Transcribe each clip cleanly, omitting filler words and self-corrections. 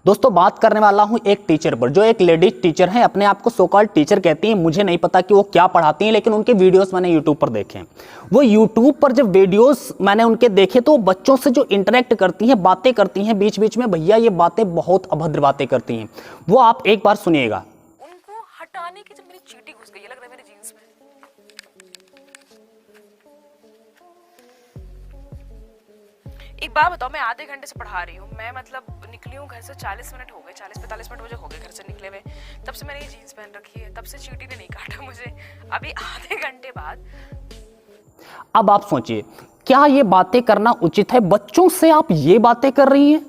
दोस्तों बात करने वाला हूं एक टीचर पर, जो एक लेडीज टीचर हैं, अपने आप को सो कॉल्ड टीचर कहती हैं। मुझे नहीं पता कि वो क्या पढ़ाती हैं, लेकिन उनके वीडियोस मैंने यूट्यूब पर देखे हैं। वो यूट्यूब पर जब वीडियोस मैंने उनके देखे तो बच्चों से जो इंटरेक्ट करती हैं, बातें करती हैं बीच बीच में, भैया ये बातें बहुत अभद्र बातें करती हैं। वो आप एक बार सुनिएगा। उनको हटाने की जब मेरी चींटी घुस गई है, लग रहा है मेरे जीन्स में। एक बात बताओ, मैं आधे घंटे से पढ़ा रही हूँ। मैं मतलब निकली हूँ घर से 40 मिनट हो गए, 40-45 मिनट मुझे हो गए घर से निकले हुए। तब से मैंने ये जीन्स पहन रखी है, तब से चींटी ने नहीं काटा मुझे। अभी आधे घंटे बाद। अब आप सोचिए, क्या ये बातें करना उचित है? बच्चों से आप ये बातें कर रही हैं।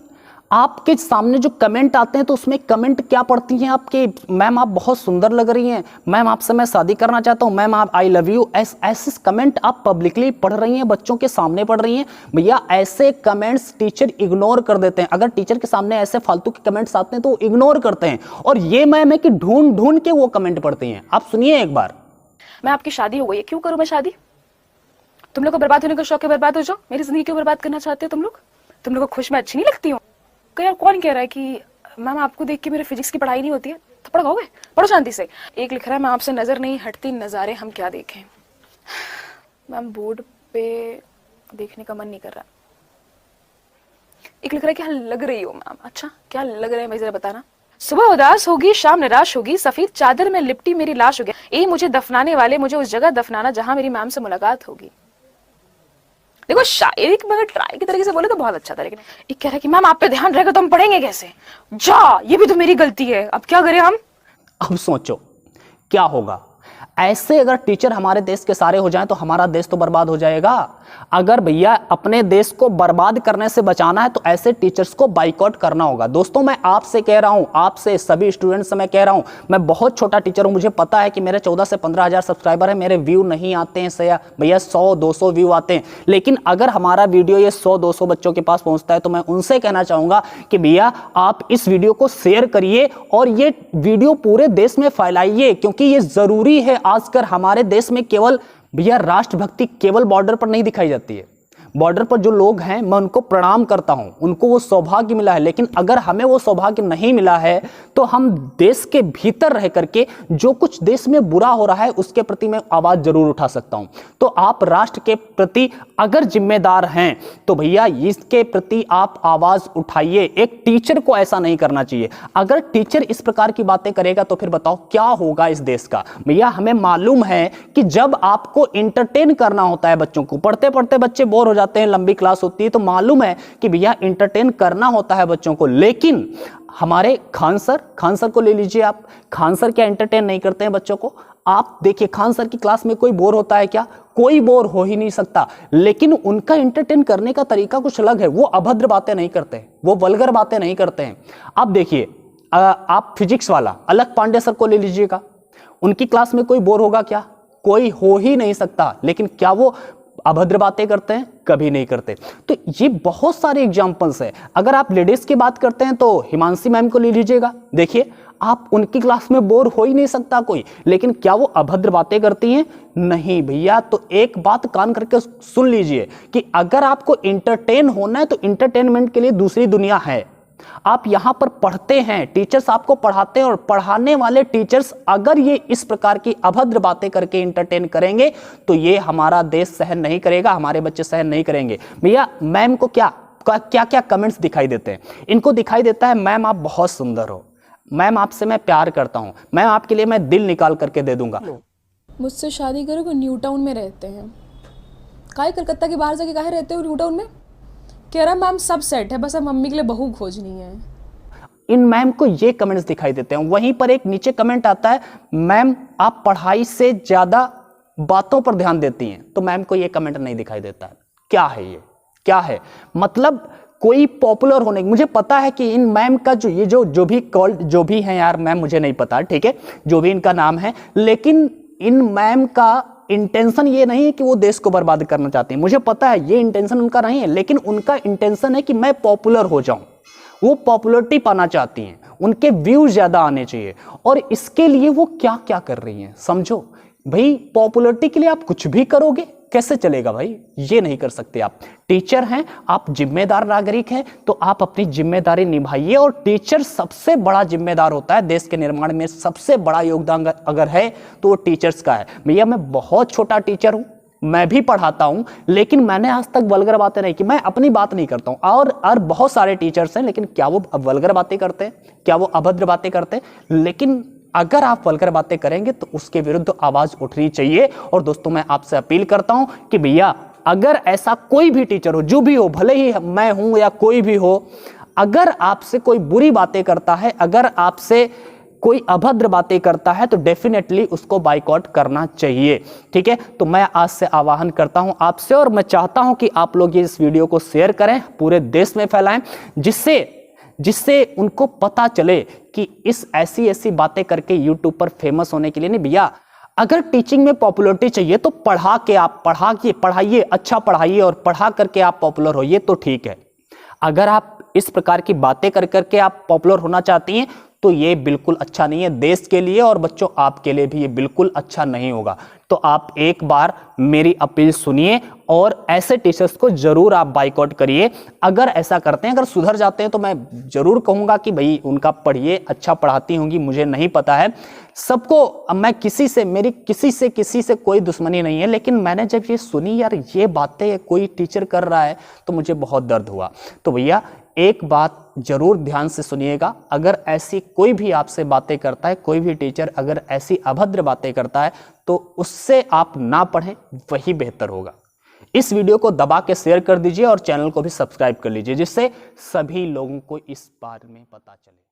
आपके सामने जो कमेंट आते हैं तो उसमें कमेंट क्या पढ़ती हैं आपके? मैम आप बहुत सुंदर लग रही हैं, मैम आपसे मैं शादी करना चाहता हूं, मैम आप आई लव यू। ऐसे कमेंट आप पब्लिकली पढ़ रही हैं, बच्चों के सामने पढ़ रही हैं। भैया ऐसे कमेंट्स टीचर इग्नोर कर देते हैं। अगर टीचर के सामने ऐसे फालतू के कमेंट्स आते हैं तो इग्नोर करते हैं, और ये मैम है कि ढूंढ ढूंढ के वो कमेंट पढ़ती हैं। आप सुनिए एक बार। मैं आपकी शादी हो गई है, क्यों करूं मैं शादी? तुम लोग को बर्बाद होने का शौक है, बर्बाद हो जाओ। मेरी जिंदगी क्यों बर्बाद करना चाहते हो तुम लोग? तुम लोग को खुश मैं अच्छी नहीं लगती हूँ? यार कौन कह रहा है कि मैम आपको देख के मेरे फिजिक्स की पढ़ाई नहीं होती है? थप्पड़ खाओगे? पढ़ो शांति से। एक लिख रहा है, मैं आपसे नजर नहीं हटती, नजारे हम क्या देखें। मैम बोर्ड पे देखने का मन नहीं कर रहा। एक लिख रहा है, क्या लग रही हो मैम? अच्छा क्या लग रहा है भाई, जरा बताना। सुबह उदास होगी, शाम निराश होगी, सफेद चादर में लिपटी मेरी लाश होगी। ए मुझे दफनाने वाले, मुझे उस जगह दफनाना जहां मेरी मैम से मुलाकात होगी। देखो शायरी मगर ट्राई की तरीके से बोले तो बहुत अच्छा था, लेकिन एक कह रहा है कि मैम आप पे ध्यान रहेगा तो हम पढ़ेंगे कैसे? जा, ये भी तो मेरी गलती है, अब क्या करें हम? अब सोचो क्या होगा। ऐसे अगर टीचर हमारे देश के सारे हो जाएं तो हमारा देश तो बर्बाद हो जाएगा। अगर भैया अपने देश को बर्बाद करने से बचाना है तो ऐसे टीचर्स को बाइकआउट करना होगा। दोस्तों मैं आपसे कह रहा हूं, आपसे सभी स्टूडेंट्स से मैं कह रहा हूं, मैं बहुत छोटा टीचर हूं, मुझे पता है कि मेरे 14 से 15 हजार सब्सक्राइबर है, मेरे व्यू नहीं आते हैं भैया, 100-200 व्यू आते हैं। लेकिन अगर हमारा वीडियो ये 100-200 बच्चों के पास पहुंचता है तो मैं उनसे कहना चाहूंगा कि भैया आप इस वीडियो को शेयर करिए और ये वीडियो पूरे देश में फैलाइए, क्योंकि ये जरूरी है। आजकल हमारे देश में केवल भैया राष्ट्रभक्ति केवल बॉर्डर पर नहीं दिखाई जाती है। बॉर्डर पर जो लोग हैं मैं उनको प्रणाम करता हूं, उनको वो सौभाग्य मिला है, लेकिन अगर हमें वो सौभाग्य नहीं मिला है तो हम देश के भीतर रह करके जो कुछ देश में बुरा हो रहा है उसके प्रति मैं आवाज जरूर उठा सकता हूं। तो आप राष्ट्र के प्रति अगर जिम्मेदार हैं तो भैया इसके प्रति आप आवाज उठाइए। एक टीचर को ऐसा नहीं करना चाहिए। अगर टीचर इस प्रकार की बातें करेगा तो फिर बताओ क्या होगा इस देश का। भैया हमें मालूम है कि जब आपको इंटरटेन करना होता है बच्चों को, पढ़ते पढ़ते बच्चे बोर हो जाते हैं, लंबी क्लास होती है तो मालूम है कि भैया इंटरटेन करना होता है बच्चों को। लेकिन हमारे खान सर को ले लीजिए आप। खान सर क्या इंटरटेन नहीं करते हैं बच्चों को? आप देखिए खान सर की क्लास में कोई बोर होता है क्या? कोई बोर हो ही नहीं सकता। लेकिन उनका इंटरटेन करने का तरीका कुछ अलग है। वो अभद्र बातें नहीं करते, वो वल्गर बातें नहीं करते हैं। आप देखिए, आप फिजिक्स वाला अलक पांडे सर को ले लीजिएगा, उनकी क्लास में कोई बोर होगा क्या? कोई हो ही नहीं सकता। लेकिन क्या वो अभद्र बातें करते हैं? कभी नहीं करते। तो ये बहुत सारे एग्जांपल्स है। अगर आप लेडीज की बात करते हैं तो हिमांशी मैम को ले लीजिएगा, देखिए आप उनकी क्लास में बोर हो ही नहीं सकता कोई। लेकिन क्या वो अभद्र बातें करती हैं? नहीं भैया। तो एक बात कान करके सुन लीजिए कि अगर आपको इंटरटेन होना है तो इंटरटेनमेंट के लिए दूसरी दुनिया है। आप यहां पर पढ़ते हैं, टीचर्स आपको पढ़ाते हैं, और पढ़ाने वाले टीचर्स अगर ये इस प्रकार की अभद्र बातें करके इंटरटेन करेंगे तो ये हमारा देश सहन नहीं करेगा, हमारे बच्चे सहन नहीं करेंगे। भैया मैम को क्या क्या कमेंट्स दिखाई देते हैं? इनको दिखाई देता है, मैम आप बहुत सुंदर हो, मैम आपसे मैं प्यार करता हूं, मैम आपके लिए मैं दिल निकाल करके दे दूंगा। मुझसे शादी करो। वो न्यू टाउन में रहते हैं। काहे कलकत्ता के बाहर जाके काहे रहते हो न्यू टाउन में? कह रहा मैम सब सेट है, बस अब मम्मी के लिए बहू खोजनी है। इन मैम को ये कमेंट्स दिखाई देते हैं। वहीं पर एक नीचे कमेंट आता है, मैम आप पढ़ाई से ज्यादा बातों पर ध्यान देती हैं। तो मैम को ये कमेंट नहीं दिखाई देता है। क्या है ये? क्या है मतलब? कोई पॉपुलर होने, मुझे पता है कि इन मैम का जो भी है यार, मैम मुझे नहीं पता, ठीक है, जो भी इनका नाम है, लेकिन इन मैम का इंटेंशन ये नहीं है कि वो देश को बर्बाद करना चाहते हैं। मुझे पता है ये इंटेंशन उनका नहीं है, लेकिन उनका इंटेंशन है कि मैं पॉपुलर हो जाऊं। वो पॉपुलरिटी पाना चाहती हैं, उनके व्यूज ज्यादा आने चाहिए, और इसके लिए वो क्या क्या कर रही हैं समझो। भाई पॉपुलरिटी के लिए आप कुछ भी करोगे, कैसे चलेगा भाई? ये नहीं कर सकते आप। टीचर हैं, आप जिम्मेदार नागरिक हैं, तो आप अपनी जिम्मेदारी निभाइए। और टीचर सबसे बड़ा जिम्मेदार होता है देश के निर्माण में। सबसे बड़ा योगदान अगर है तो वो टीचर्स का है। भैया मैं बहुत छोटा टीचर हूं, मैं भी पढ़ाता हूं, लेकिन मैंने आज तक वल्गर बातें नहीं की। मैं अपनी बात नहीं करता हूं। और बहुत सारे टीचर्स हैं, लेकिन क्या वो वल्गर बातें करते हैं? क्या वो अभद्र बातें करते हैं? लेकिन अगर आप वल्गर बातें करेंगे तो उसके विरुद्ध आवाज उठनी चाहिए। और दोस्तों मैं आपसे अपील करता हूं कि भैया अगर ऐसा कोई भी टीचर हो, जो भी हो, भले ही मैं हूं या कोई भी हो, अगर आपसे कोई बुरी बातें करता है, अगर आपसे कोई अभद्र बातें करता है, तो डेफिनेटली उसको बाइकआउट करना चाहिए। ठीक है, तो मैं आज से आह्वान करता हूं आपसे, और मैं चाहता हूं कि आप लोग ये इस वीडियो को शेयर करें, पूरे देश में फैलाएं, जिससे उनको पता चले कि इस ऐसी बातें करके यूट्यूब पर फेमस होने के लिए नहीं। भैया अगर टीचिंग में पॉपुलैरिटी चाहिए तो पढ़ाइए, अच्छा पढ़ाइए, और पढ़ा करके आप पॉपुलर होइए तो ठीक है। अगर आप इस प्रकार की बातें कर करके आप पॉपुलर होना चाहती हैं तो ये बिल्कुल अच्छा नहीं है देश के लिए, और बच्चों आपके लिए भी ये बिल्कुल अच्छा नहीं होगा। तो आप एक बार मेरी अपील सुनिए और ऐसे टीचर्स को जरूर आप बाइकआउट करिए। अगर ऐसा करते हैं, अगर सुधर जाते हैं, तो मैं जरूर कहूंगा कि भाई उनका पढ़िए, अच्छा पढ़ाती होंगी, मुझे नहीं पता है सबको। मैं मेरी किसी से कोई दुश्मनी नहीं है, लेकिन मैंने जब ये सुनी यार ये बातें कोई टीचर कर रहा है तो मुझे बहुत दर्द हुआ। तो भैया एक बात जरूर ध्यान से सुनिएगा, अगर ऐसी कोई भी आपसे बातें करता है, कोई भी टीचर अगर ऐसी अभद्र बातें करता है, तो उससे आप ना पढ़ें, वही बेहतर होगा। इस वीडियो को दबा के शेयर कर दीजिए और चैनल को भी सब्सक्राइब कर लीजिए, जिससे सभी लोगों को इस बारे में पता चले।